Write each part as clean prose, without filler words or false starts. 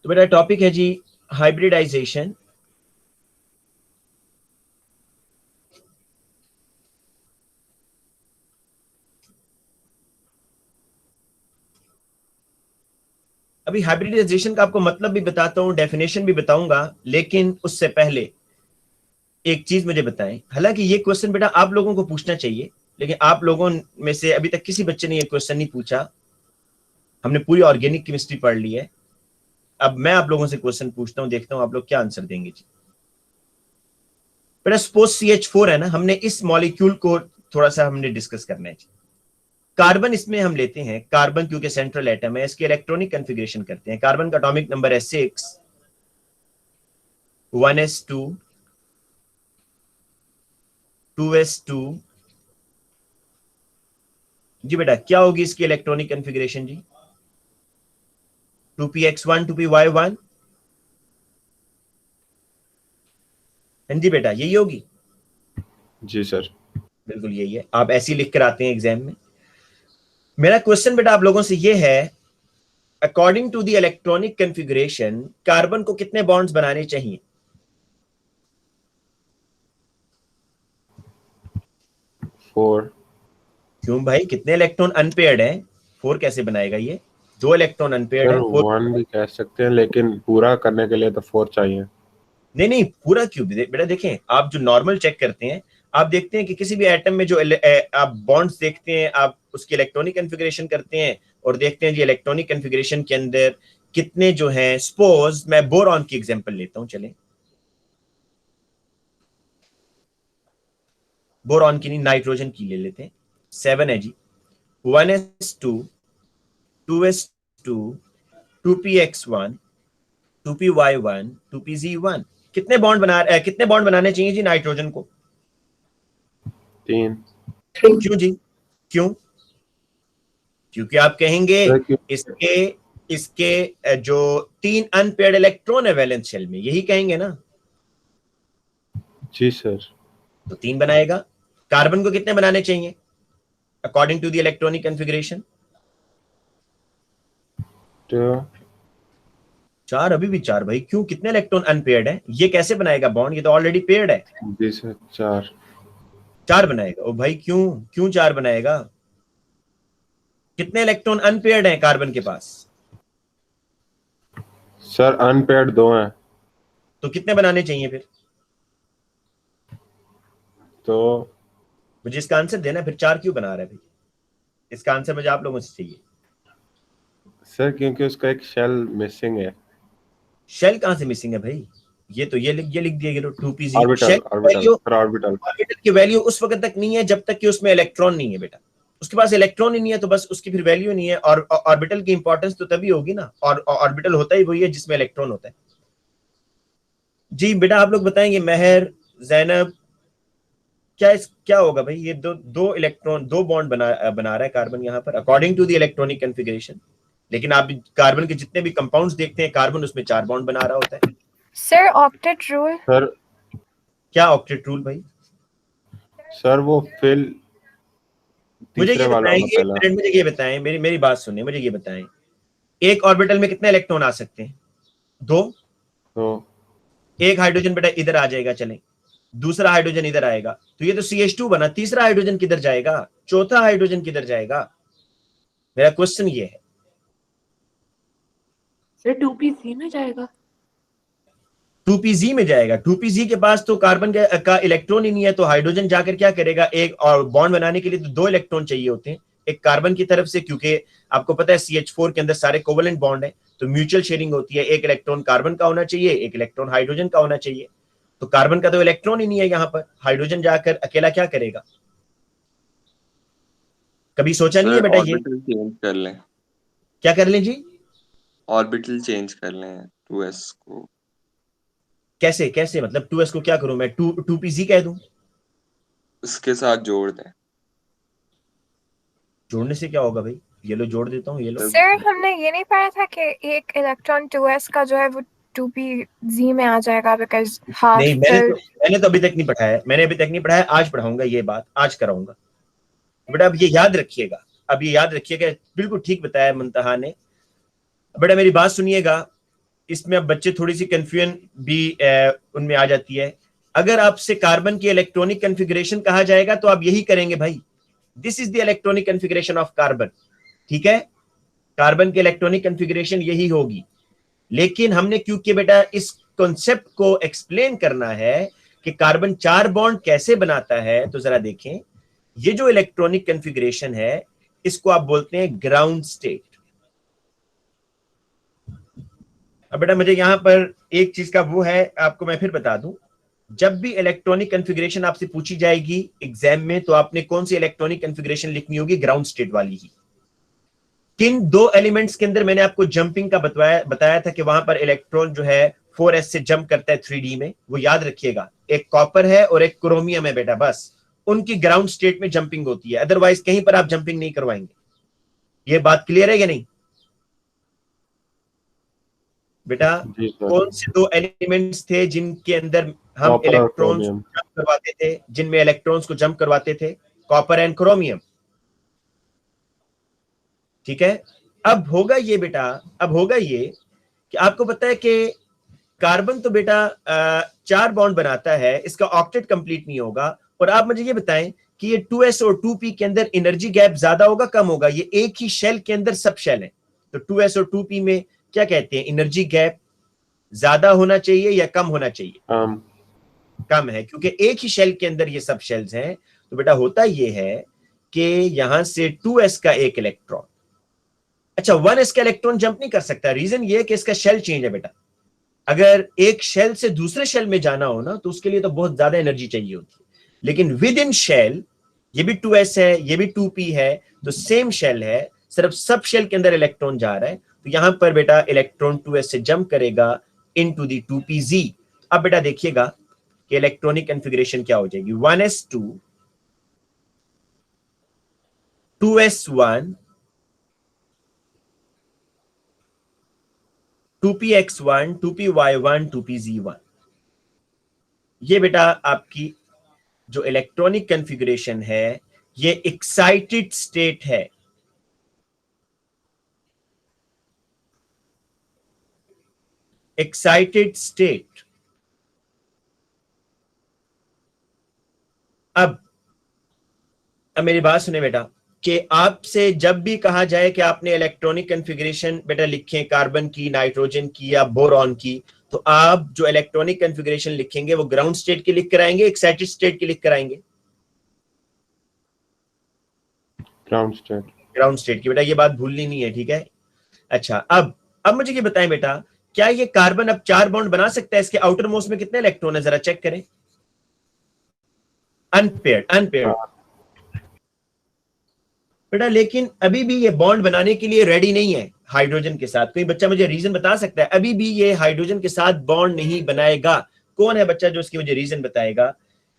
तो मेरा टॉपिक है जी हाइब्रिडाइजेशन। अभी हाइब्रिडाइजेशन का आपको मतलब भी बताता हूं, डेफिनेशन भी बताऊंगा, लेकिन उससे पहले एक चीज मुझे बताएं। हालांकि ये क्वेश्चन बेटा आप लोगों को पूछना चाहिए, लेकिन आप लोगों में से अभी तक किसी बच्चे ने ये क्वेश्चन नहीं पूछा। हमने पूरी ऑर्गेनिक केमिस्ट्री पढ़ ली है। अब मैं आप लोगों से क्वेश्चन पूछता हूं, देखता हूं आप लोग क्या आंसर देंगे जी। बेटा सपोज CH4 है ना, हमने इस मॉलिक्यूल को थोड़ा सा हमने डिस्कस करना है जी। कार्बन इसमें हम लेते हैं, कार्बन क्योंकि सेंट्रल एटम है, इसकी इलेक्ट्रॉनिक कन्फिग्रेशन करते हैं। कार्बन का एटॉमिक नंबर है 6, 1s2, 2s2। जी बेटा क्या होगी इसकी इलेक्ट्रॉनिक कन्फिग्रेशन जी? 2px1 2py1। हाँ जी बेटा यही होगी। जी सर। बिल्कुल यही है, आप ऐसे ही लिख कर आते हैं एग्जाम में। मेरा क्वेश्चन बेटा आप लोगों से ये है, according to the electronic configuration carbon को कितने बॉन्ड्स बनाने चाहिए? 4। क्यों भाई, कितने इलेक्ट्रॉन अनपेयर्ड हैं? 4 कैसे बनाएगा ये? 2 इलेक्ट्रॉन अनपेयर्ड सर है, 4। 1 भी कह सकते हैं, लेकिन पूरा करने के लिए तो 4 चाहिए। नहीं नहीं, पूरा क्यों बेटा? देखें, आप जो नॉर्मल चेक करते हैं, आप देखते हैं कि किसी भी एटम में जो आप बॉन्ड्स देखते हैं, आप उसकी इलेक्ट्रॉनिक कन्फिग्रेशन करते हैं और देखते हैं जी इलेक्ट्रॉनिक कन्फिग्रेशन के अंदर कितने जो हैं। सपोज मैं बोरॉन की एग्जांपल लेता हूं, चलें बोरॉन की नहीं, नाइट्रोजन की ले लेते हैं। 7 है जी, 1s2, 2s2, 2px1, 2py1, 2pz1। कितने बॉन्ड बनाने चाहिए जी नाइट्रोजन को? 3। क्यों जी, क्यों? क्योंकि आप कहेंगे सर क्यों? इसके इसके जो 3 अनपेयर्ड इलेक्ट्रॉन है वैलेंस शेल में, यही कहेंगे ना। जी सर। तो 3 बनाएगा। कार्बन को कितने बनाने चाहिए according to the electronic configuration? तो 4, अभी भी 4 भाई। क्यों, कितने इलेक्ट्रॉन अनपेयर्ड है? ये कैसे बनाएगा बॉन्ड? ये तो ऑलरेडी पेयर्ड है। जी सर 4। 4 बनाएगा। ओ भाई क्यों, क्यों 4 बनाएगा? कितने इलेक्ट्रॉन अनपेयर्ड है कार्बन के पास? सर अनपेयर्ड 2 हैं। तो कितने बनाने चाहिए फिर? तो मुझे इसका आंसर देना, फिर 4 क्यों बना रहा है भाई? इसका आंसर मुझे आप लोगों से चाहिए। सर क्योंकि उसका एक शेल मिसिंग है। शेल कहां से मिसिंग है भाई? ये लिख दिया गया 2pz। Orbital shell orbital value, sir orbital. Orbital की वैल्यू उस वक्त तक नहीं है जब तक कि उसमें इलेक्ट्रॉन नहीं है बेटा। उसके पास इलेक्ट्रॉन ही नहीं है तो बस उसकी फिर वैल्यू नहीं है। और ऑर्बिटल की इंपॉर्टेंस तो तभी होगी ना, और ऑर्बिटल होता ही वही है जिसमें इलेक्ट्रॉन होता है। जी बेटा आप लोग बताएंगे, महर, जैनब, क्या होगा भाई? ये दो इलेक्ट्रॉन, 2 बॉन्ड बना रहा है कार्बन यहाँ पर according to the electronic configuration. लेकिन आप कार्बन के जितने भी कंपाउंड्स देखते हैं, कार्बन उसमें 4 बॉन्ड बना रहा होता है। Sir octet rule. सर क्या ऑक्टेट रूल भाई? सर वो फिल मुझे तीसरे ये वाला बताएं, होगा एक पहला। मिनट मुझे ये बताएं, मेरी मेरी बात सुनिए, मुझे ये बताएं, एक ऑर्बिटल में कितने इलेक्ट्रॉन आ सकते हैं? 2। तो एक हाइड्रोजन बेटा इधर आ जाएगा, चलें, दूसरा हाइड्रोजन इधर आएगा, तो ये तो CH2 बना। तीसरा हाइड्रोजन किधर जाएगा? चौथा हाइड्रोजन किधर जाएगा? मेरा क्वेश्चन ये है। सर 2pc में जाएगा। 2pz में जाएगा। 2pz के पास तो कार्बन का इलेक्ट्रॉन ही नहीं है, तो हाइड्रोजन जाकर क्या करेगा? एक और बॉन्ड बनाने के लिए तो 2 इलेक्ट्रॉन चाहिए होते हैं, एक कार्बन की तरफ से, क्योंकि आपको पता है CH4 के अंदर सारे कोवेलेंट बॉन्ड है, तो म्यूचुअल शेयरिंग होती है। एक इलेक्ट्रॉन कार्बन का होना चाहिए, एक इलेक्ट्रॉन हाइड्रोजन का होना चाहिए। तो कार्बन का तो इलेक्ट्रॉन ही नहीं है यहाँ पर, हाइड्रोजन जाकर अकेला क्या करेगा? कभी सोचा नहीं है सर बेटा ये? ऑर्बिटल चेंज कर लें। क्या कर लें जी? ऑर्बिटल चेंज कर लें 2s को। कैसे कैसे मतलब 2s को क्या करूं मैं? 2pz कह दूं? इसके साथ जोड़ दें। जोड़ने से क्या होगा भाई? ये लो जोड़ देता हूँ, ये लो। सर हमने ये नहीं पढ़ा था कि एक इलेक्ट्रॉन 2s का जो है वो 2pz में आ जाएगा बिकॉज हाफ नहीं, मैंने तो अभी तक नहीं पढ़ा है, मैंने अभी तक नहीं पढ़ा है। आज पढ़ाऊंगा, ये बात आज कराऊंगा बेटा। अब ये याद रखिएगा, अब ये याद रखिएगा, बिल्कुल ठीक बताया मुंतहा ने। बेटा मेरी बात सुनिएगा, इसमें अब बच्चे थोड़ी सी कंफ्यूजन भी उनमें आ जाती है। अगर आपसे कार्बन की इलेक्ट्रॉनिक कॉन्फ़िगरेशन कहा जाएगा तो आप यही करेंगे भाई, this is the electronic configuration of carbon, ठीक है, कार्बन की इलेक्ट्रॉनिक कॉन्फ़िगरेशन यही होगी। लेकिन हमने क्योंकि बेटा इस कॉन्सेप्ट को एक्सप्लेन करना है कि कार्बन 4 बॉन्ड कैसे बनाता है, तो जरा देखें, ये जो इलेक्ट्रॉनिक कॉन्फ़िगरेशन है इसको आप बोलते हैं ग्राउंड स्टेट। अब बेटा मुझे यहां पर एक चीज का वो है, आपको मैं फिर बता दूं, जब भी इलेक्ट्रॉनिक कॉन्फ़िगरेशन आपसे पूछी जाएगी एग्जाम में तो आपने कौन सी इलेक्ट्रॉनिक कॉन्फ़िगरेशन लिखनी होगी, ग्राउंड स्टेट वाली ही। किन 2 एलिमेंट्स के अंदर मैंने आपको जंपिंग का बताया था कि वहां पर इलेक्ट्रॉन जो है 4s से जंप करता है 3D में, वो याद रखिएगा, एक कॉपर है और एक क्रोमियम है बेटा, बस उनकी ग्राउंड स्टेट में जंपिंग होती है, अदरवाइज कहीं पर आप जंपिंग नहीं करवाएंगे। ये बात क्लियर है या नहीं बेटा? कौन से 2 एलिमेंट्स थे जिनके अंदर हम इलेक्ट्रॉन्स जंप करवाते थे, जिनमें इलेक्ट्रॉन्स को जंप करवाते थे? कॉपर एंड क्रोमियम, ठीक है। अब होगा ये बेटा, अब होगा ये कि आपको पता है कि कार्बन तो बेटा 4 बॉन्ड बनाता है, इसका ऑक्टेट कंप्लीट नहीं होगा। और आप मुझे ये बताएं कि ये 2s और 2p के अंदर एनर्जी गैप ज्यादा होगा कम होगा? ये एक ही शेल के अंदर सब शेल है, तो 2s और 2p में क्या कहते हैं, एनर्जी गैप ज्यादा होना चाहिए या कम होना चाहिए? कम है, क्योंकि एक ही शेल के अंदर ये सब शेल्स हैं। तो बेटा होता ये है कि यहां से 2s का एक इलेक्ट्रॉन, अच्छा 1s का इलेक्ट्रॉन जंप नहीं कर सकता। रीजन ये है कि इसका शेल चेंज है बेटा। अगर एक शेल से दूसरे शेल में जाना हो ना तो उसके लिए तो बहुत ज्यादा एनर्जी चाहिए होती है, लेकिन विद इन शेल ये भी 2s है, ये भी 2p है, तो सेम शेल है, सिर्फ सब शेल के अंदर इलेक्ट्रॉन जा रहा है। तो यहां पर बेटा इलेक्ट्रॉन 2s से जंप करेगा इनटू द 2pz। अब बेटा देखिएगा कि इलेक्ट्रॉनिक कॉन्फ़िगरेशन क्या हो जाएगी, 1s2 2s1 2px1 2py1 2pz1। ये बेटा आपकी जो इलेक्ट्रॉनिक कॉन्फ़िगरेशन है ये एक्साइटेड स्टेट है। Excited state. अब मेरी बात सुने बेटा कि आपसे जब भी कहा जाए कि आपने इलेक्ट्रॉनिक कॉन्फ़िगरेशन बेटा लिखें कार्बन की, नाइट्रोजन की या बोरॉन की, तो आप जो इलेक्ट्रॉनिक कॉन्फ़िगरेशन लिखेंगे वो ग्राउंड स्टेट की लिख कर आएंगे, एक्साइटेड स्टेट की लिख कर आएंगे? ग्राउंड स्टेट की। बेटा ये बात भूलनी नहीं है, ठीक है। अच्छा अब मुझे ये बताएं बेटा, क्या ये कार्बन अब 4 बॉन्ड बना सकता है? इसके आउटर मोस्ट में कितने इलेक्ट्रॉन है, जरा चेक करें। अनपेयर्ड बेटा, लेकिन अभी भी ये बॉन्ड बनाने के लिए रेडी नहीं है हाइड्रोजन के साथ। कोई बच्चा मुझे रीजन बता सकता है? अभी भी ये हाइड्रोजन के साथ बॉन्ड नहीं बनाएगा। कौन है बच्चा जो इसकी मुझे रीजन बताएगा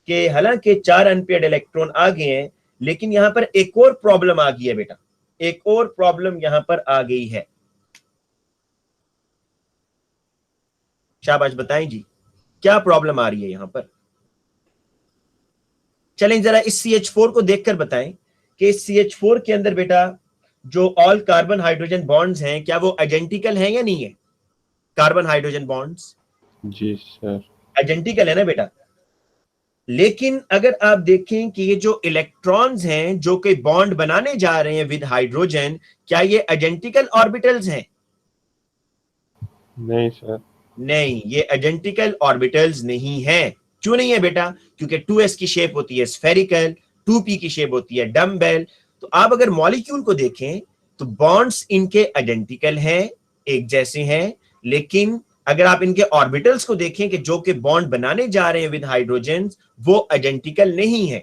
कि हालांकि 4 अनपेयर्ड इलेक्ट्रॉन आ गए हैं, लेकिन यहां पर एक और प्रॉब्लम आ गई है बेटा, एक और प्रॉब्लम यहां पर आ गई है। शाबाश बताएं जी, क्या प्रॉब्लम आ रही है यहां पर? चलें जरा इस CH4 को देखकर बताएं कि इस CH4 के अंदर बेटा जो ऑल कार्बन हाइड्रोजन बॉन्ड्स हैं, क्या वो आइडेंटिकल हैं या नहीं है? कार्बन हाइड्रोजन बॉन्ड्स जी सर आइडेंटिकल है ना बेटा। लेकिन अगर आप देखें कि ये जो इलेक्ट्रॉन्स हैं जो कि बॉन्ड बनाने जा रहे हैं विद हाइड्रोजन, क्या ये आइडेंटिकल ऑर्बिटल्स हैं? नहीं सर, नहीं, ये आइडेंटिकल ऑर्बिटल्स नहीं है। क्यों नहीं है बेटा? क्योंकि 2s की शेप होती है स्फेरिकल, 2p की शेप होती है डम्बेल। तो आप अगर मॉलिक्यूल को देखें तो बॉन्ड्स इनके आइडेंटिकल हैं, एक जैसे हैं, लेकिन अगर आप इनके ऑर्बिटल्स को देखें कि जो कि बॉन्ड बनाने जा रहे हैं विद हाइड्रोजन, वो आइडेंटिकल नहीं है।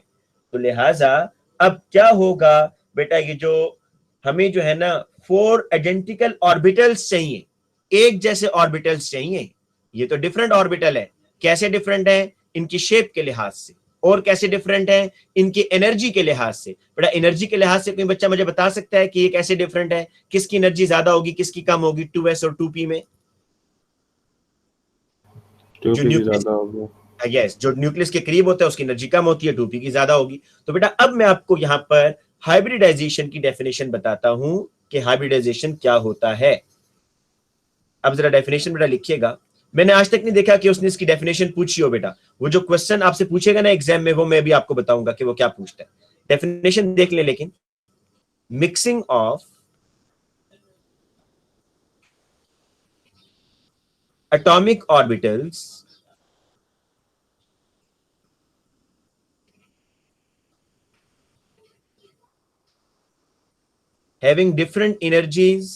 तो लिहाजा अब क्या होगा बेटा, ये जो हमें जो है ना 4 आइडेंटिकल ऑर्बिटल्स चाहिए, एक जैसे ऑर्बिटल्स चाहिए। ये तो डिफरेंट ऑर्बिटल है। कैसे डिफरेंट है? इनकी शेप के लिहाज से। और कैसे डिफरेंट है? इनकी एनर्जी के लिहाज से। बेटा एनर्जी के लिहाज से कोई बच्चा मुझे बता सकता है कि ये कैसे डिफरेंट है? किसकी एनर्जी ज्यादा होगी, किसकी कम होगी 2s और 2p में? 2p ज्यादा होगा। यस, जो न्यूक्लियस के करीब होता है उसकी एनर्जी कम होती है, 2p की ज्यादा होगी। तो बेटा अब मैं आपको यहां पर हाइब्रिडाइजेशन की डेफिनेशन बताता हूं कि हाइब्रिडाइजेशन क्या होता है। अब जरा डेफिनेशन बेटा लिखिएगा। मैंने आज तक नहीं देखा कि उसने इसकी डेफिनेशन पूछी हो बेटा। वो जो क्वेश्चन आपसे पूछेगा ना एग्जाम में, वो मैं भी आपको बताऊंगा कि वो क्या पूछता है। डेफिनेशन देख ले। लेकिन mixing of atomic orbitals having different energies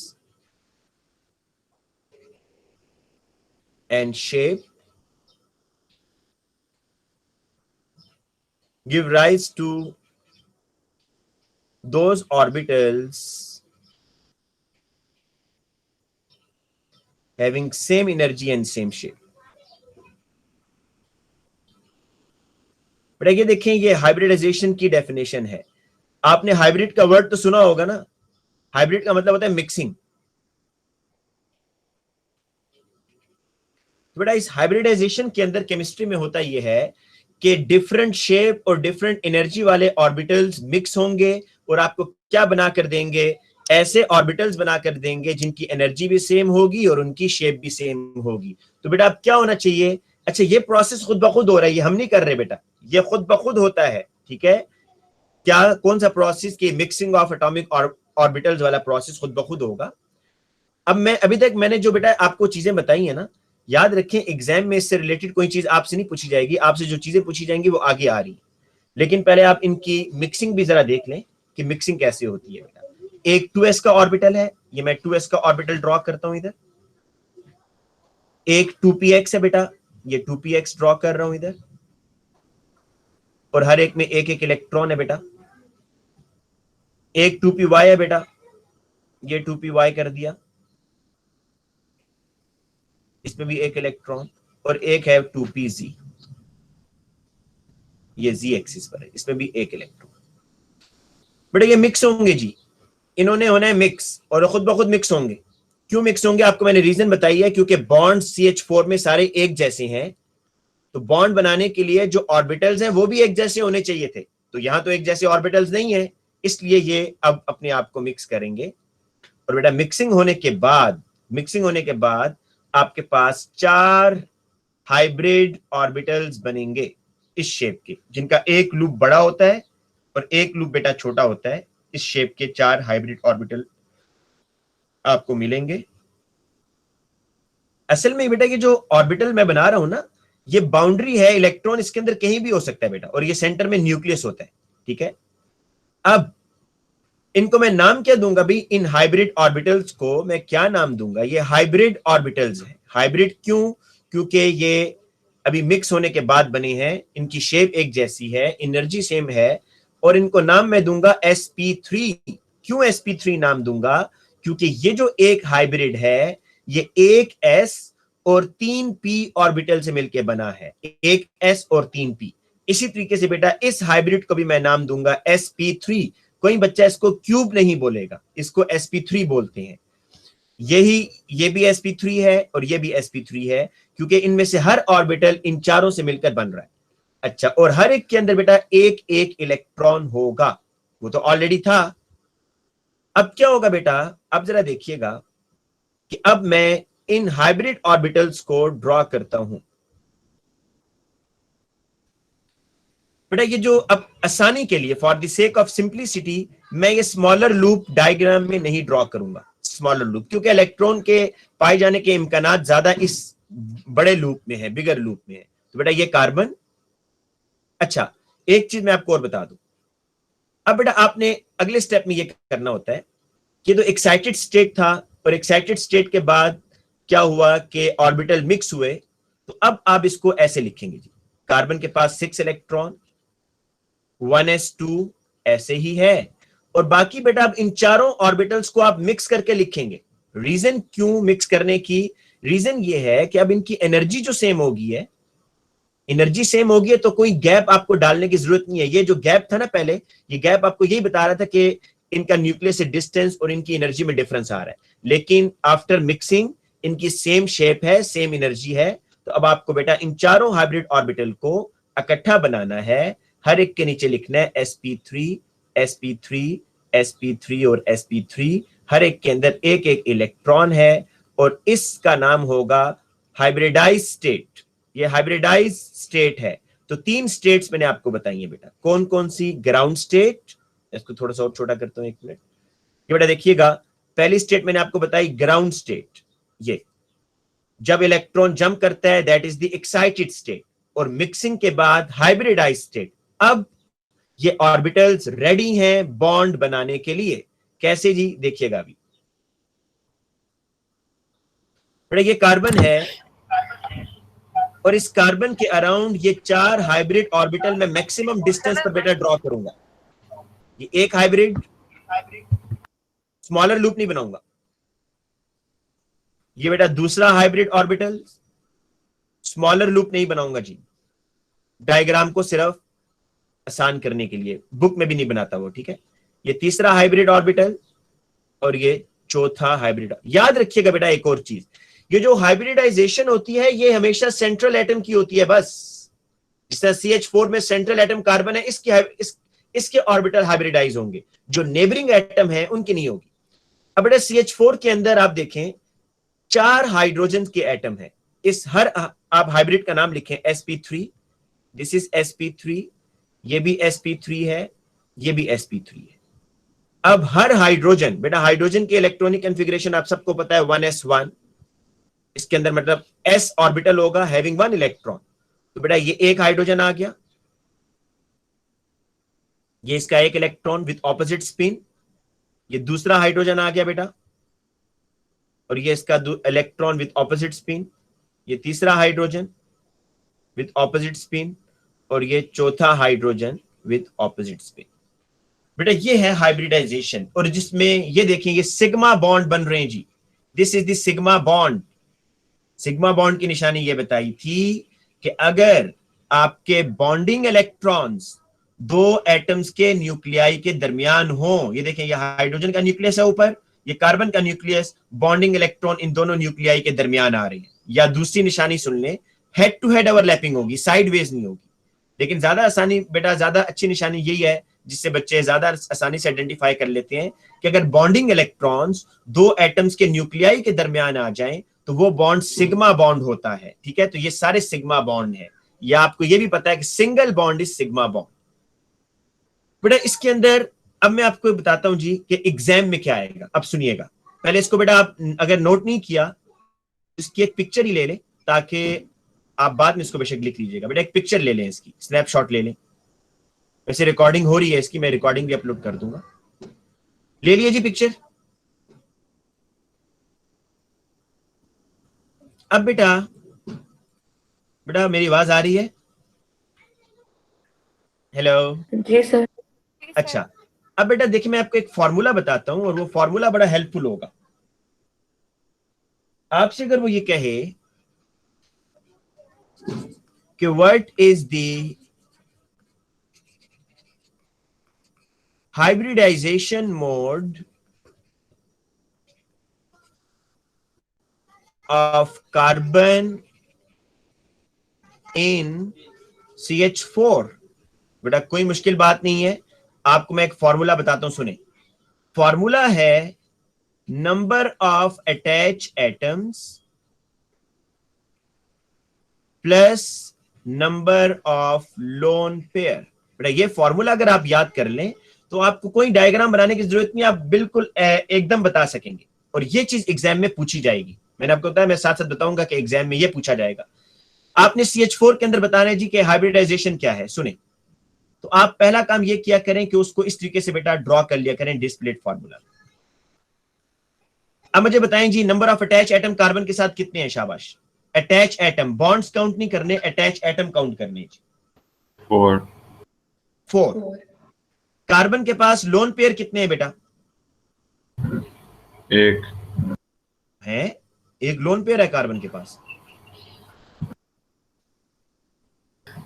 and shape give rise to those orbitals having same energy and same shape। बेटा ये देखें, ये हाइब्रिडाइजेशन की डेफिनेशन है। आपने हाइब्रिड का वर्ड तो सुना होगा ना। हाइब्रिड का मतलब होता है मिक्सिंग। तो बेटा इस हाइब्रिडाइजेशन के अंदर केमिस्ट्री में होता यह है कि डिफरेंट शेप और डिफरेंट एनर्जी वाले ऑर्बिटल्स मिक्स होंगे और आपको क्या बना कर देंगे, ऐसे ऑर्बिटल्स बना कर देंगे जिनकी एनर्जी भी सेम होगी और उनकी शेप भी सेम होगी। तो बेटा अब क्या होना चाहिए? अच्छा, ये प्रोसेस खुद ब खुद हो रहा है, ये हम नहीं कर रहे बेटा, ये खुद ब खुद होता है। ठीक है, क्या कौन सा प्रोसेस? की मिक्सिंग ऑफ एटॉमिक ऑर्बिटल्स वाला प्रोसेस खुद ब खुद होगा। अब मैं अभी तक मैंने जो बेटा आपको चीजें बताई है ना, याद रखें एग्जाम में इससे रिलेटेड कोई चीज आपसे नहीं पूछी जाएगी, आपसे जो चीजें पूछी जाएंगी वो आगे आ रही है। लेकिन पहले आप इनकी मिक्सिंग भी जरा देख लें कि मिक्सिंग कैसे होती है बेटा। एक 2s का ऑर्बिटल है, ये मैं 2s का ऑर्बिटल ड्रॉ करता हूं इधर। एक 2px है बेटा, ये 2px ड्रॉ कर रहा हूं इधर, और हर एक में एक एक इलेक्ट्रॉन है बेटा। एक 2py है बेटा, ये 2py कर दिया, इसमें भी एक इलेक्ट्रॉन, और एक है 2pz, ये z एक्सिस पर है, इसमें भी एक इलेक्ट्रॉन। बेटा ये मिक्स होंगे जी, इन्होंने होना है मिक्स, और खुद ब खुद मिक्स होंगे। क्यों मिक्स होंगे आपको मैंने रीजन बताई है, क्योंकि बॉन्ड CH4 में सारे एक जैसे हैं, तो बॉन्ड बनाने के लिए जो ऑर्बिटल्स हैं वो भी एक जैसे होने चाहिए थे। तो यहां तो एक जैसे ऑर्बिटल्स नहीं है, इसलिए ये अब अपने आप को मिक्स करेंगे। और बेटा मिक्सिंग होने के बाद आपके पास 4 हाइब्रिड ऑर्बिटल्स बनेंगे इस शेप के, जिनका एक लूप बड़ा होता है और एक लूप बेटा छोटा होता है। इस शेप के 4 हाइब्रिड ऑर्बिटल आपको मिलेंगे। असल में बेटा ये जो ऑर्बिटल मैं बना रहा हूं ना, ये बाउंड्री है, इलेक्ट्रॉन इसके अंदर कहीं भी हो सकता है बेटा, और ये सेंटर में न्यूक्लियस होता है। ठीक है, अब इनको मैं नाम क्या दूंगा भाई? इन हाइब्रिड ऑर्बिटल्स को मैं क्या नाम दूंगा? ये हाइब्रिड ऑर्बिटल्स हैं। हाइब्रिड क्यों? क्योंकि ये अभी मिक्स होने के बाद बने हैं, इनकी शेप एक जैसी है, एनर्जी सेम है, और इनको नाम मैं दूंगा sp3। क्यों sp3 नाम दूंगा? क्योंकि ये जो एक हाइब्रिड है, ये एक s और 3p ऑर्बिटल से मिलकर बना है, एक s और 3p। इसी तरीके से बेटा इस हाइब्रिड को भी मैं नाम दूंगा sp3। कोई बच्चा इसको क्यूब नहीं बोलेगा, इसको sp3 बोलते हैं। ये भी sp3 है और ये भी sp3 है, क्योंकि इनमें से हर ऑर्बिटल इन चारों से मिलकर बन रहा है। अच्छा, और हर एक के अंदर बेटा एक एक इलेक्ट्रॉन होगा, वो तो ऑलरेडी था। अब क्या होगा बेटा? अब जरा देखिएगा कि अब मैं इन हाइब्रिड ऑर्बिटल्स को ड्रॉ करता हूं। बेटा ये जो अब आसानी के लिए, for the sake of simplicity, मैं ये स्मॉलर लूप डायग्राम में नहीं ड्रॉ करूंगा, स्मॉलर लूप, क्योंकि इलेक्ट्रॉन के पाए जाने के इम्कानात ज्यादा इस बड़े लूप में है, बिगर लूप में है। तो बेटा ये कार्बन। अच्छा, एक चीज मैं आपको और बता दूं। अब बेटा आपने अगले स्टेप में ये करना होता है कि तो एक्साइटेड स्टेट था, और एक्साइटेड स्टेट के बाद क्या हुआ कि ऑर्बिटल मिक्स हुए। तो अब आप इसको ऐसे लिखेंगे जी, कार्बन के पास 6 इलेक्ट्रॉन, 1s2 ऐसे ही है, और बाकी बेटा अब इन चारों ऑर्बिटल्स को आप मिक्स करके लिखेंगे। रीजन क्यों मिक्स करने की? रीजन ये है कि अब इनकी एनर्जी जो सेम होगी है, एनर्जी सेम होगी है, तो कोई गैप आपको डालने की जरूरत नहीं है। ये जो गैप था ना पहले, ये गैप आपको यही बता रहा था कि इनका न्यूक्लियस से डिस्टेंस और इनकी एनर्जी में डिफरेंस आ रहा है, लेकिन आफ्टर मिक्सिंग इनकी सेम शेप है, सेम एनर्जी है। तो अब आपको बेटा इन चारों हाइब्रिड ऑर्बिटल को इकट्ठा बनाना है, हर एक के नीचे लिखना है sp3 sp3 sp3 और sp3। हर एक के अंदर एक एक इलेक्ट्रॉन है, और इसका नाम होगा हाइब्रिडाइज स्टेट। ये हाइब्रिडाइज स्टेट है। तो 3 स्टेट्स मैंने आपको बताई है बेटा। कौन कौन सी? ग्राउंड स्टेट, इसको थोड़ा सा और छोटा करता हूं 1 मिनट। ये बेटा देखिएगा, पहली स्टेट मैंने आपको बताई ग्राउंड स्टेट। ये जब इलेक्ट्रॉन जंप करता है that is the excited state, और मिक्सिंग के बाद हाइब्रिडाइज स्टेट। अब ये ऑर्बिटल्स रेडी हैं बॉन्ड बनाने के लिए। कैसे जी? देखिएगा अभी बेटा, ये कार्बन है और इस कार्बन के अराउंड ये 4 हाइब्रिड ऑर्बिटल में मैक्सिमम डिस्टेंस पर बेटा ड्रॉ करूंगा। ये एक हाइब्रिड, स्मॉलर लूप नहीं बनाऊंगा। ये बेटा दूसरा हाइब्रिड ऑर्बिटल, स्मॉलर लूप नहीं बनाऊंगा जी। डायग्राम को सिर्फ आसान करने के लिए, बुक में भी नहीं बनाता वो, ठीक है। ये तीसरा हाइब्रिड ऑर्बिटल और ये चौथा हाइब्रिड। याद रखिएगा बेटा एक और चीज, ये जो हाइब्रिडाइजेशन होती है ये हमेशा सेंट्रल एटम की होती है बस। जिस तरह CH4 में सेंट्रल एटम कार्बन है, इसके ऑर्बिटल हाइब्रिडाइज होंगे, जो नेबरिंग एटम है उनकी नहीं होगी। अब बेटा CH4 के अंदर आप देखें 4 हाइड्रोजन के एटम है। इस हर आप हाइब्रिड का नाम लिखें sp3, दिस इज sp3, ये भी sp3 है, ये भी sp3 है। अब हर हाइड्रोजन, बेटा हाइड्रोजन की इलेक्ट्रॉनिक कॉन्फ़िगरेशन आप सबको पता है 1s1। इसके अंदर मतलब s ऑर्बिटल होगा हैविंग 1 इलेक्ट्रॉन। तो बेटा ये एक हाइड्रोजन आ गया, ये इसका एक इलेक्ट्रॉन विथ ऑपोजिट स्पिन। ये दूसरा हाइड्रोजन आ गया बेटा, और ये इसका इलेक्ट्रॉन विथ ऑपोजिट स्पिन। ये तीसरा हाइड्रोजन विथ ऑपोजिट स्पिन, और ये चौथा हाइड्रोजन विथ ऑपोजिट स्पिन। बेटा ये है हाइब्रिडाइजेशन, और जिसमें ये देखें ये सिग्मा बॉन्ड बन रहे हैं जी। This is the sigma bond. Sigma bond की निशानी ये बताई थी कि अगर आपके बॉन्डिंग इलेक्ट्रॉन्स 2 एटम्स के न्यूक्लियाई के दरमियान हो, ये देखें ये हाइड्रोजन का न्यूक्लियस है ऊपर, ये कार्बन का न्यूक्लियस, बॉन्डिंग इलेक्ट्रॉन इन दोनों न्यूक्लियाई के दरमियान आ रहे हैं। या दूसरी निशानी सुन लें, हेड टू हेड ओवरलैपिंग होगी, साइडवेज नहीं होगी। लेकिन ज्यादा आसानी बेटा, ज्यादा अच्छी निशानी यही है जिससे बच्चे ज्यादा आसानी से आइडेंटिफाई कर लेते हैं कि अगर बॉन्डिंग इलेक्ट्रॉन्स 2 एटम्स के न्यूक्लियाई के दरमियान आ जाएं तो वो बॉन्ड सिग्मा बॉन्ड होता है, ठीक है। तो ये सारे सिग्मा बॉन्ड है। या आपको ये भी पता है कि single bond is sigma bond. बेटा इसके अंदर अब मैं आपको बताता हूं जी कि एग्जाम में क्या आएगा। अब सुनिएगा, पहले इसको बेटा आप अगर नोट नहीं किया इसकी एक पिक्चर ही ले लें, ताकि आप बाद में इसको बेशक लिख लीजिएगा। बेटा एक पिक्चर ले लें, इसकी स्नैपशॉट ले लें। वैसे रिकॉर्डिंग हो रही है इसकी, मैं रिकॉर्डिंग भी अपलोड कर दूंगा। ले लिए जी पिक्चर। अब बेटा बेटा मेरी आवाज आ रही है? हेलो जी सर। अच्छा, अब बेटा देखिए मैं आपको एक फॉर्मूला बताता हूं, और वो फॉर्मूला बड़ा हेल्पफुल होगा आपसे। अगर वो ये कहे कि what is the hybridization mode of carbon in CH4, बेटा कोई मुश्किल बात नहीं है, आपको मैं एक फॉर्मूला बताता हूं, सुने। फॉर्मूला है number of attach atoms plus number of lone pair. बेटा ये फॉर्मूला अगर आप याद कर लें तो आपको कोई डायग्राम बनाने की जरूरत नहीं, आप बिल्कुल एकदम बता सकेंगे। और ये चीज एग्जाम में पूछी जाएगी। मैंने आपको बताया, मैं साथ साथ बताऊंगा कि एग्जाम में ये पूछा जाएगा। आपने CH4 के अंदर बताना है जी कि हाइब्रिडाइजेशन क्या है। सुने, तो आप पहला काम ये किया करें कि उसको इस तरीके से बेटा ड्रॉ कर लिया करें डिस्प्लेड फॉर्मूला। अब मुझे बताएं जी number of attach atom carbon के साथ कितने हैं? शाबाश। अटैच एटम, बॉन्ड्स काउंट नहीं करने, अटैच एटम काउंट करने जी। 4। कार्बन के पास लोन पेयर कितने हैं बेटा? 1 है, एक लोन पेयर है कार्बन के पास।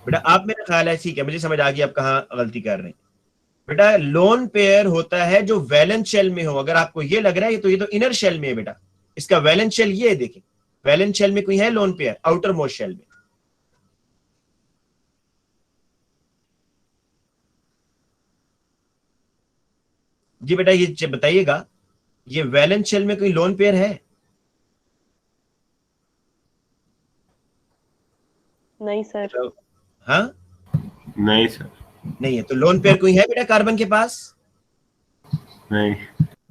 बेटा आप, मेरा ख्याल है ठीक है, मुझे समझ आ गई आप कहां गलती कर रहे हैं। बेटा लोन पेयर होता है जो वैलेंस शेल में हो। अगर आपको ये लग रहा है तो ये तो इनर शेल में है बेटा, इसका वैलेंस शेल ये है, देखें वैलेंस शेल में कोई है lone pair, outermost shell में। जी बेटा ये बताइएगा, ये वैलेंस शेल में कोई लोन पेयर है? नहीं सर। तो, हाँ नहीं सर। नहीं है, तो लोन पेयर कोई है बेटा कार्बन के पास? नहीं।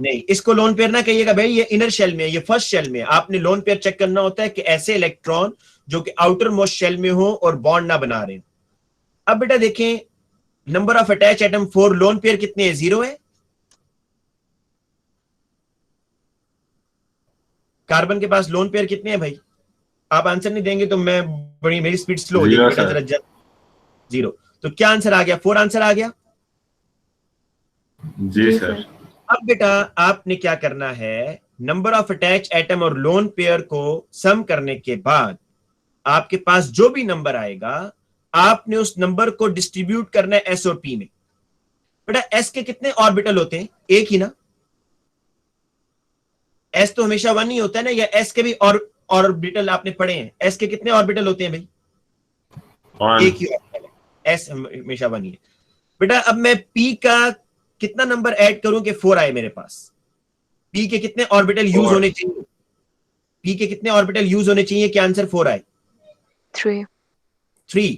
नहीं, इसको लोन पेयर ना कहिएगा भाई, ये इनर शेल में है, ये फर्स्ट शेल में है। आपने लोन पेयर चेक करना होता है कि ऐसे इलेक्ट्रॉन जो कि आउटर मोस्ट शेल में हो और बॉन्ड ना बना रहे हो। अब बेटा देखें, number of attach atom 4, lone pair कितने हैं? 0 है। कार्बन के पास लोन पेयर कितने हैं भाई? आप आंसर नहीं देंगे तो मैं मेरी स्पीड स्लो हो जाएगी बेटा, जरा जल्द। 0। तो क्या आंसर आ गया? 4 आंसर आ गया। जी सर। अब बेटा आपने क्या करना है, नंबर ऑफ अटैच एटम और लोन पेयर को सम करने के बाद आपके पास जो भी नंबर आएगा आपने उस नंबर को डिस्ट्रीब्यूट करना है एस और पी में। बेटा एस के कितने ऑर्बिटल होते हैं? एक ही ना। एस तो हमेशा 1 ही होता है ना, या एस के भी ऑर्बिटल आपने पढ़े हैं? एस के कितने ऑर्बिटल होते हैं भाई? एक ही ऑर्बिटल है, एस हमेशा 1 ही है। बेटा अब मैं पी का कितना नंबर ऐड करूं कि 4 आए मेरे पास? पी के कितने ऑर्बिटल यूज होने चाहिए? पी के कितने ऑर्बिटल यूज होने चाहिए कि आंसर 4 आए? 3।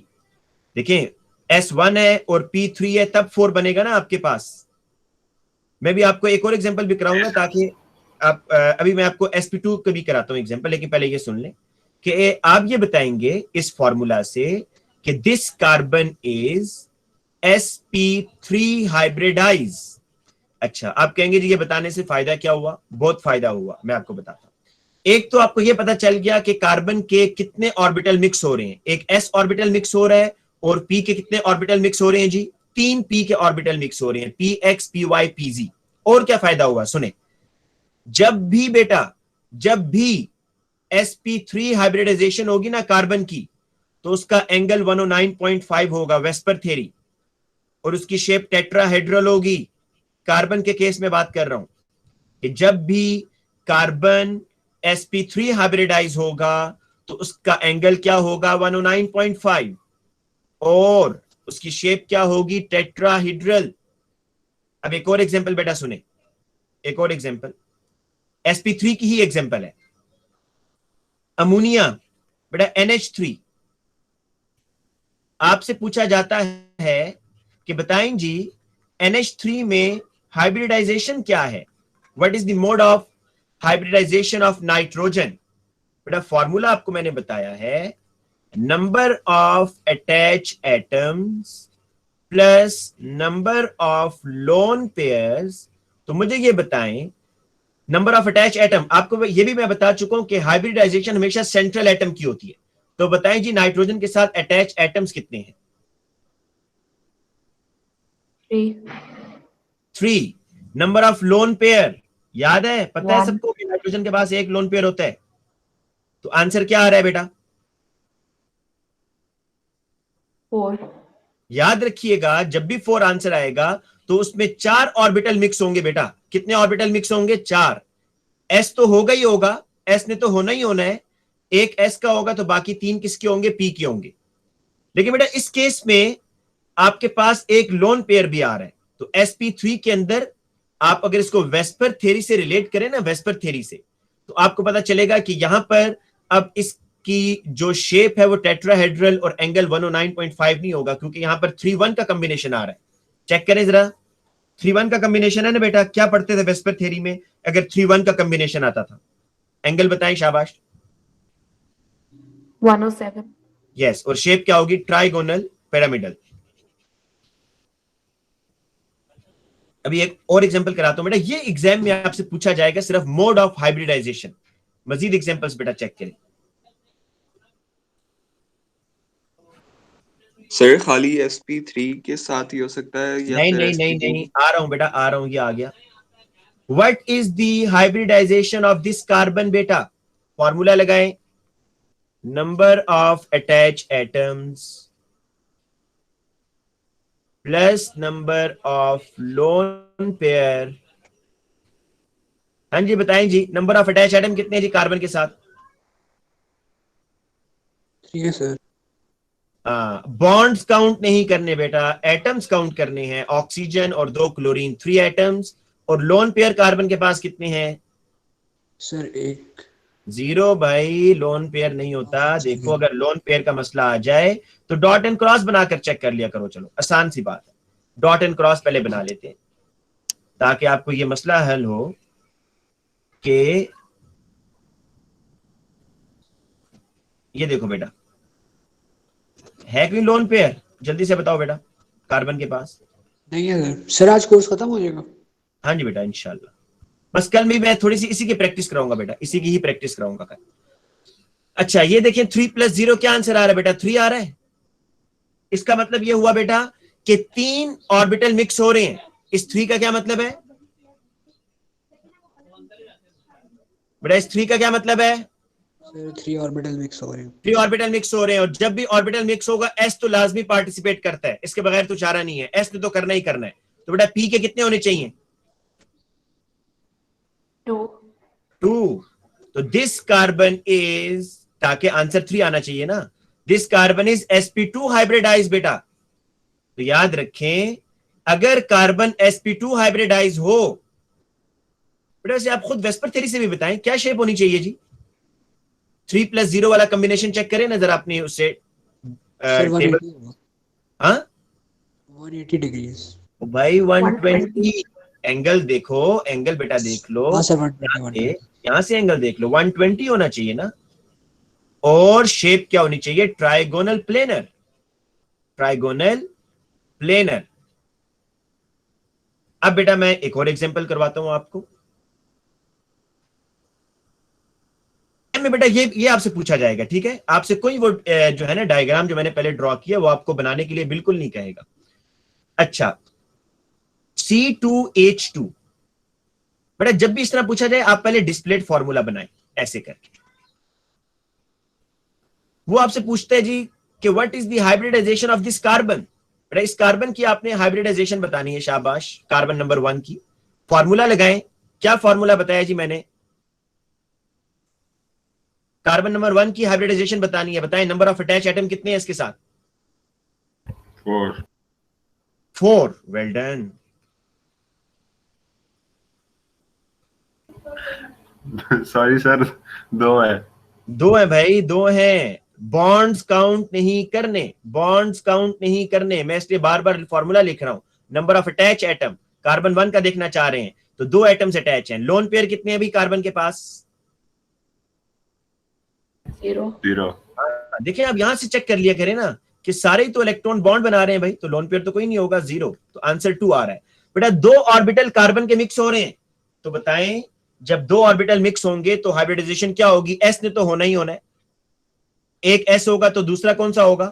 देखें S1 है और P3 है, तब 4 बनेगा ना आपके पास। मैं भी आपको एक और एग्जांपल भी कराऊंगा ताकि आप अभी मैं आपको sp2 का भी कराता हूं एग्जांपल, लेकिन पहले ये सुन लें कि आप ये बताएंगे इस फॉर्मूला से कि this carbon is sp3 hybridise. अच्छा, आप कहेंगे जी ये बताने से फायदा क्या हुआ? बहुत फायदा हुआ, मैं आपको बताता हूं। एक तो आपको ये पता चल गया कि कार्बन के कितने ऑर्बिटल मिक्स हो रहे हैं। एक s ऑर्बिटल मिक्स हो रहा है और p के कितने ऑर्बिटल मिक्स हो रहे हैं जी? 3 p के ऑर्बिटल मिक्स हो रहे हैं, px py pz। और क्या फायदा हुआ सुने, जब भी बेटा जब भी sp3 हाइब्रिडाइजेशन होगी ना कार्बन की, तो उसका एंगल 109.5 होगा, वेस्पर थ्योरी, और उसकी शेप टेट्राहेड्रल होगी। कार्बन के केस में बात कर रहा हूं कि जब भी कार्बन sp3 हाइब्रिडाइज होगा तो उसका एंगल क्या होगा? 109.5, और उसकी शेप क्या होगी? टेट्राहेड्रल। अब एक और एग्जांपल बेटा सुने, एक और एग्जांपल sp3 की ही एग्जांपल है। अमोनिया बेटा NH3, आपसे पूछा जाता है कि बताएं जी NH3 में हाइब्रिडाइजेशन क्या है? What is the mode of hybridization of nitrogen? बेटा फॉर्मूला आपको मैंने बताया है, number of attach atoms plus number of lone pairs. तो मुझे ये बताएं नंबर ऑफ अटैच एटम, आपको ये भी मैं बता चुका हूं कि हाइब्रिडाइजेशन हमेशा सेंट्रल एटम की होती है। तो बताएं जी नाइट्रोजन के साथ अटैच एटम्स कितने हैं? 3। नंबर ऑफ लोन पेयर याद है, पता है सबको कि नाइट्रोजन के पास एक लोन पेयर होता है। तो आंसर क्या आ रहा है बेटा? 4। याद रखिएगा जब भी 4 आंसर आएगा तो उसमें 4 ऑर्बिटल मिक्स होंगे बेटा। कितने ऑर्बिटल मिक्स होंगे? 4। एस तो होगा ही होगा, एस ने तो होना ही होना है। एक एस का होगा तो बाकी 3 किसके होंगे? पी के होंगे। लेकिन बेटा इस केस में आपके पास एक लोन पेयर भी आ रहा है, तो sp3 के अंदर आप अगर इसको वेस्पर थ्योरी से रिलेट करें ना, वेस्पर थ्योरी से, तो आपको पता चलेगा कि यहां पर अब इसकी जो शेप है वो टेट्राहेड्रल और एंगल 109.5 नहीं होगा, क्योंकि यहां पर 3-1 का कॉम्बिनेशन आ रहा है। चेक करें जरा, 3-1 का कॉम्बिनेशन है ना बेटा। क्या पढ़ते थे वेस्पर थ्योरी में अगर 3-1 का कॉम्बिनेशन आता था? एंगल बताएं शाबाश। 107। यस, और शेप क्या होगी? Trigonal pyramidal. अभी एक और एग्जांपल कराता हूं बेटा, ये एग्जाम में आपसे पूछा जाएगा सिर्फ मोड ऑफ हाइब्रिडाइजेशन। मजीद एग्जांपल्स बेटा चेक करें। सर खाली sp3 के साथ ही हो सकता है या नहीं फिर नहीं नहीं sp2? नहीं, आ रहा हूं बेटा, आ रहा हूं, ये आ गया। What is the hybridization of this carbon बेटा? फॉर्मूला लगाएं, number of attach atoms plus number of lone pair. हाँ जी बताएं जी, नंबर ऑफ अटैच एटम कितने हैं जी कार्बन के साथ? 3 सर। बॉन्ड्स काउंट नहीं करने बेटा, एटम्स काउंट करने हैं। ऑक्सीजन और 2 क्लोरीन, 3 एटम्स। और लोन पेयर कार्बन के पास कितने हैं? सर 1। जीरो भाई लोन पेयर नहीं होता। देखो अगर लोन पेयर का मसला आ जाए तो डॉट एंड क्रॉस बनाकर चेक कर लिया करो। चलो आसान सी बात है, डॉट एंड क्रॉस पहले बना लेते हैं ताकि आपको ये मसला हल हो कि ये देखो बेटा, है कोई लोन पेयर? जल्दी से बताओ बेटा, कार्बन के पास। नहीं है सर, आज कोर्स खत्म हो जाएगा। हाँ जी बेटा, इंशाल्लाह। बस कल भी मैं थोड़ी सी इसी की प्रैक्टिस कराऊंगा बेटा, इसी की ही प्रैक्टिस कराऊंगा कल। अच्छा ये देखिए 3 + 0 क्या आंसर आ रहा है बेटा? 3 आ रहा है। इसका मतलब ये हुआ बेटा कि 3 ऑर्बिटल मिक्स हो रहे हैं। इस 3 का क्या मतलब है बेटा? इस 3 का क्या मतलब है? सर 3 ऑर्बिटल मिक्स हो रहे हैं। 3 ऑर्बिटल मिक्स हो रहे हैं, और जब भी ऑर्बिटल मिक्स होगा एस तो लाजमी पार्टिसिपेट करता है, इसके बगैर तो चारा नहीं है, एस ने तो करना ही करना है। तो बेटा पी के कितने होने चाहिए? 2 2। तो दिस कार्बन इज, ताकि आंसर 3 आना चाहिए ना, this carbon is sp2 hybridise बेटा। तो याद रखें अगर कार्बन sp2 हाइब्रिडाइज हो बेटा, वैसे आप खुद वेस्पर थ्योरी से भी बताएं क्या शेप होनी चाहिए जी? 3 + 0 वाला कॉम्बिनेशन चेक करें ना जरा अपने उससे सर टेबल। 180 होगा। हाँ 180 डिग्रीज। भाई 120 एंगल देखो, एंगल बेटा देख लो, हाँ सर यहाँ 120। यहां से एंगल देख लो, 120 होना चाहिए ना। और शेप क्या होनी चाहिए? Trigonal planar, trigonal planar. अब बेटा मैं एक और एग्जांपल करवाता हूं आपको। में बेटा ये आपसे पूछा जाएगा, ठीक है? आपसे कोई वो जो है ना डायग्राम जो मैंने पहले ड्रॉ किया वो आपको बनाने के लिए बिल्कुल नहीं कहेगा। अच्छा C2H2 बेटा जब भी इस तरह पूछा जाए आप पहले डिस्प्लेड फॉर्मूला बनाएं ऐसे करके। वो आपसे पूछता है जी कि what is the hybridization of this carbon. बेटा इस कार्बन की आपने हाइब्रिडाइजेशन बतानी है, शाबाश। कार्बन नंबर 1 की फॉर्मूला लगाएं। क्या फॉर्मूला बताया जी मैंने? कार्बन नंबर 1 की हाइब्रिडाइजेशन बतानी है, बताएं। नंबर ऑफ अटैच एटम कितने हैं इसके साथ? 4। 4। Well done. सॉरी सर, 2 है। 2 है भाई, 2 हैं। बॉन्ड्स काउंट नहीं करने, बॉन्ड्स काउंट नहीं करने। मैं इसलिए बार बार फॉर्मूला लिख रहा हूं। Number of attach atom carbon 1 का देखना चाह रहे हैं तो 2 एटम्स अटैच हैं। लोन पेयर कितने हैं अभी कार्बन के पास? 0 देखिए आप यहां से चेक कर लिया करें ना कि सारे ही तो इलेक्ट्रॉन बॉन्ड बना रहे हैं भाई, तो लोन पेयर तो कोई नहीं होगा, 0। तो आंसर 2 आ रहा है बेटा। 2 ऑर्बिटल कार्बन के मिक्स हो रहे हैं, तो बताएं जब 2 ऑर्बिटल मिक्स होंगे तो हाइब्रिडाइजेशन क्या होगी? एस ने तो होना ही होना है। एक एस होगा तो दूसरा कौन सा होगा?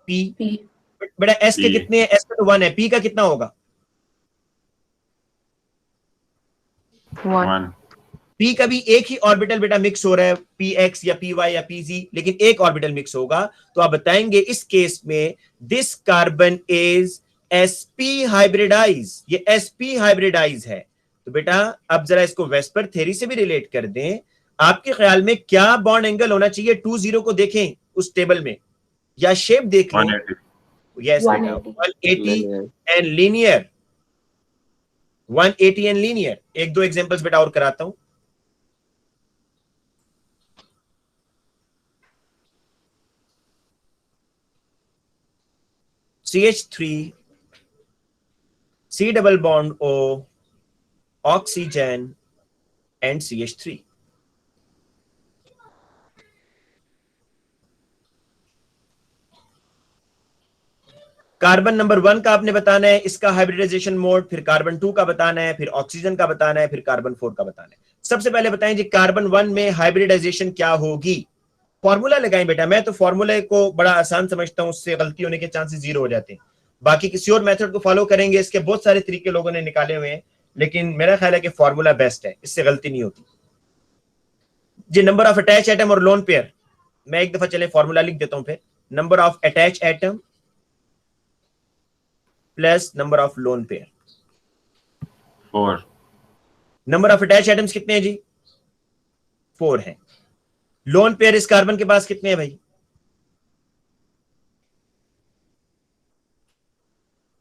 पी। P बेटा एस के P। कितने हैं? एस का तो 1 है, पी का कितना होगा? 1 पी का भी एक ही ऑर्बिटल बेटा मिक्स हो रहा है, पी एक्स या पी वाई या पी जी, लेकिन एक ऑर्बिटल मिक्स होगा। तो आप बताएंगे इस केस में this carbon is sp hybridise, ये sp हाइब्रिडाइज है। तो बेटा अब जरा इसको वेस्पर थ्योरी से भी रिलेट कर दें। आपके ख्याल में क्या बॉन्ड एंगल होना चाहिए? 2 0 को देखें उस टेबल में या शेप देख लें। 180। यस बेटा 180 एंड लीनियर, 180 एंड लीनियर। एक दो एग्जांपल्स बेटा और कराता हूं। CH3 C double bond O oxygen and CH3। Carbon number 1 का आपने बताना है, इसका हाइब्रिडाइजेशन मोड, फिर कार्बन 2 का बताना है, फिर ऑक्सीजन का बताना है, फिर कार्बन 4 का बताना है। सबसे पहले बताएं जी कार्बन 1 में हाइब्रिडाइजेशन क्या होगी? फॉर्मूला लगाएं बेटा। मैं तो फॉर्मूले को बड़ा आसान समझता हूं, उससे गलती होने के चांसेस 0 हो जाते हैं। बाकी किसी और मेथड को फॉलो करेंगे, इसके बहुत सारे तरीके लोगों ने निकाले हुए हैं, लेकिन मेरा ख्याल है कि फॉर्मूला बेस्ट है, इससे गलती नहीं होती जी। नंबर ऑफ अटैच एटम और लोन पेयर, मैं एक दफा चले फॉर्मूला लिख देता हूं फिर। Number of attach atom plus number of lone pair. 4। Number of attach atoms कितने हैं जी? 4 है। लोन पेयर इस कार्बन के पास कितने हैं भाई?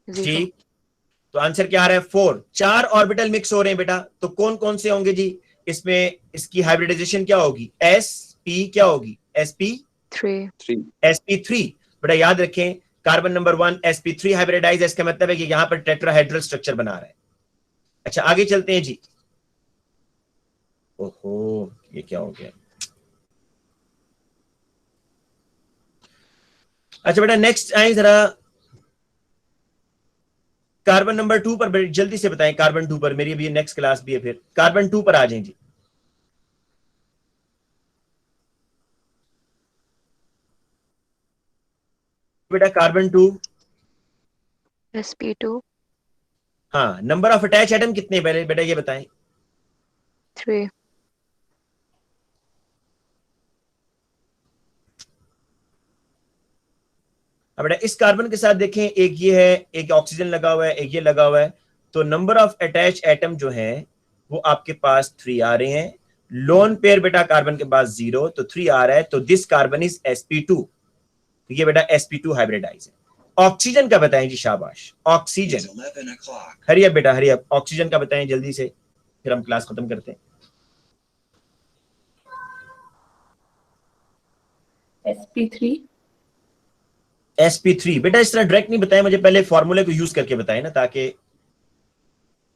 जी तो आंसर क्या आ रहा है? 4। 4 ऑर्बिटल मिक्स हो रहे हैं बेटा, तो कौन कौन से होंगे जी? इसमें इसकी हाइब्रिडाइजेशन क्या होगी, sp क्या होगी, थ्री sp3। बेटा याद रखें कार्बन नंबर 1 sp3 हाइब्रिडाइज, इसका मतलब है कि यहां पर टेट्राहेड्रल स्ट्रक्चर बना रहा है। अच्छा आगे चलते हैं जी। ओहो ये क्या हो गया। अच्छा बेटा नेक्स्ट आए जरा कार्बन नंबर 2 पर, जल्दी से बताएं कार्बन 2 पर, मेरी अभी नेक्स्ट क्लास भी है, फिर कार्बन 2 पर आ जाएं जी। बेटा कार्बन 2, sp2 हाँ नंबर ऑफ अटैच एटम कितने पहले बेटा ये बताएं। 3 अब बेटा इस कार्बन के साथ देखें, एक ये है, एक ऑक्सीजन लगा हुआ है, एक ये लगा हुआ है, तो नंबर ऑफ अटैच एटम जो है वो आपके पास 3 आ रहे हैं। लोन पेयर बेटा कार्बन के पास 0, तो 3 आ रहा है, तो दिस कार्बन इज sp2, तो ये बेटा sp2 हाइब्रिडाइज है। ऑक्सीजन का बताएं जी, शाबाश ऑक्सीजन, हरी अब बेटा हरी अब, ऑक्सीजन का बताएं जल्दी से, फिर हम क्लास खत्म करते हैं। sp3 बेटा इस तरह डायरेक्ट नहीं बताएं, मुझे पहले फॉर्मूले को यूज करके बताएं ना, ताकि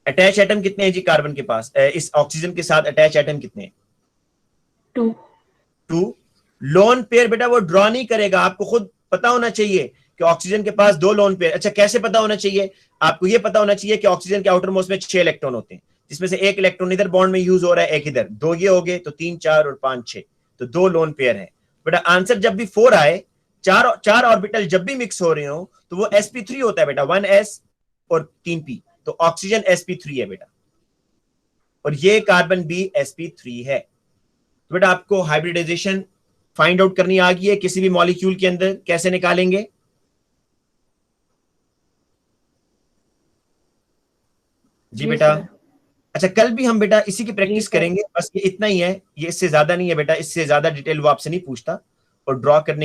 अटैच एटम कितने हैं जी कार्बन के पास, इस ऑक्सीजन के साथ अटैच एटम कितने हैं, 2। लोन पेयर बेटा वो ड्रॉ नहीं करेगा, आपको खुद पता होना चाहिए कि ऑक्सीजन के पास 2 लोन पेयर। अच्छा कैसे पता होना चाहिए, आपको ये पता होना चाहिए कि ऑक्सीजन के आउटर मोस्ट में 6 इलेक्ट्रॉन होते हैं, जिसमें से एक इलेक्ट्रॉन इधर बॉन्ड में यूज हो रहा है, एक इधर, 2 ये हो गए, तो 3 4 और 5 6, तो 2 लोन पेयर है। बेटा आंसर जब भी 4 आए, चार ऑर्बिटल जब भी मिक्स हो रहे हो तो वो sp3 होता है बेटा, 1s और 3p, तो ऑक्सीजन sp3 है बेटा, और ये कार्बन भी sp3 है। तो बेटा आपको हाइब्रिडाइजेशन फाइंड आउट करनी आ गई है किसी भी मॉलिक्यूल के अंदर, कैसे निकालेंगे। जी बेटा। अच्छा कल भी हम बेटा इसी की प्रैक्टिस करेंगे, बस ये इतना ही है, ये इससे ज्यादा नहीं है बेटा, इससे ज्यादा डिटेल वो आपसे नहीं पूछता, और ड्रॉ करने